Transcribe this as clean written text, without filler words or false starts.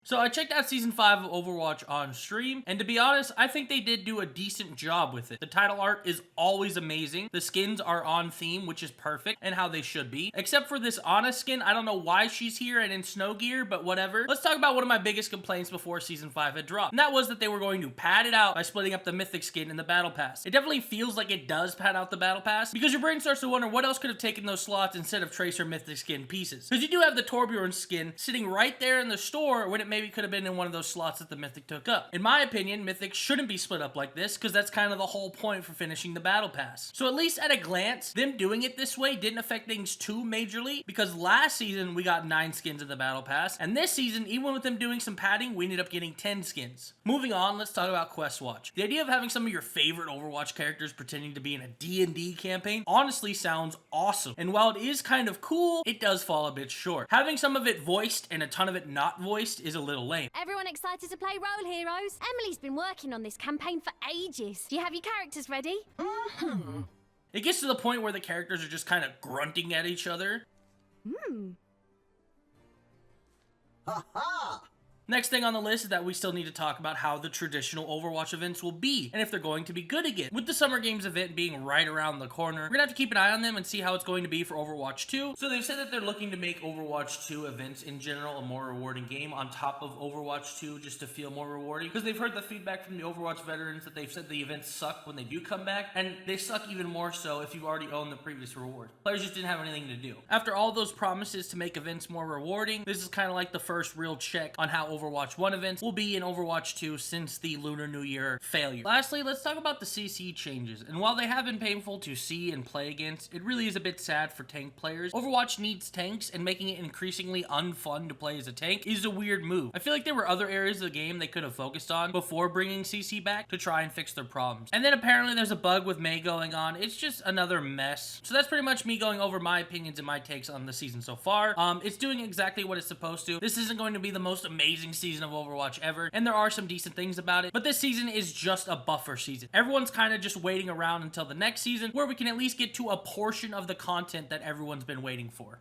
So I checked out Season 5 of Overwatch on stream, and to be honest, I think they did do a decent job with it. The title art is always amazing, the skins are on theme, which is perfect, and how they should be. Except for this Ana skin, I don't know why she's here and in snow gear, but whatever. Let's talk about one of my biggest complaints before Season 5 had dropped, and that was that they were going to pad it out by splitting up the Mythic skin in the Battle Pass. It definitely feels like it does pad out the Battle Pass, because your brain starts to wonder what else could have taken those slots instead of Tracer Mythic skin pieces. Because you do have the Torbjorn skin sitting right there in the store when it maybe could have been in one of those slots that the Mythic took up. In my opinion, Mythic shouldn't be split up like this, because that's kind of the whole point for finishing the Battle Pass. So at least at a glance, them doing it this way didn't affect things too majorly, because last season we got 9 skins in the Battle Pass, and this season, even with them doing some padding, we ended up getting 10 skins. Moving on, let's talk about Quest Watch. The idea of having some of your favorite Overwatch characters pretending to be in a D&D campaign honestly sounds awesome, and while it is kind of cool, it does fall a bit short. Having some of it voiced and a ton of it not voiced is a little lame. Everyone excited to play Role Heroes? Emily's been working on this campaign for ages. Do you have your characters ready? It gets to the point where the characters are just kind of grunting at each other. Next thing on the list is that we still need to talk about how the traditional Overwatch events will be, and if they're going to be good again. With the Summer Games event being right around the corner, we're gonna have to keep an eye on them and see how it's going to be for Overwatch 2. So they've said that they're looking to make Overwatch 2 events in general a more rewarding game on top of Overwatch 2 just to feel more rewarding, because they've heard the feedback from the Overwatch veterans that they've said the events suck when they do come back, and they suck even more so if you've already owned the previous reward. Players just didn't have anything to do. After all those promises to make events more rewarding, this is kind of like the first real check on how Overwatch 1 events will be in Overwatch 2 since the Lunar New Year failure. Lastly, let's talk about the CC changes, and while they have been painful to see and play against, it really is a bit sad for tank players. Overwatch needs tanks, and making it increasingly unfun to play as a tank is a weird move. I feel like there were other areas of the game they could have focused on before bringing CC back to try and fix their problems. And then apparently there's a bug with Mei going on. It's just another mess. So that's pretty much me going over my opinions and my takes on the season so far. It's doing exactly what it's supposed to. This isn't going to be the most amazing season of Overwatch ever, and there are some decent things about it, but this season is just a buffer season. Everyone's kind of just waiting around until the next season where we can at least get to a portion of the content that everyone's been waiting for.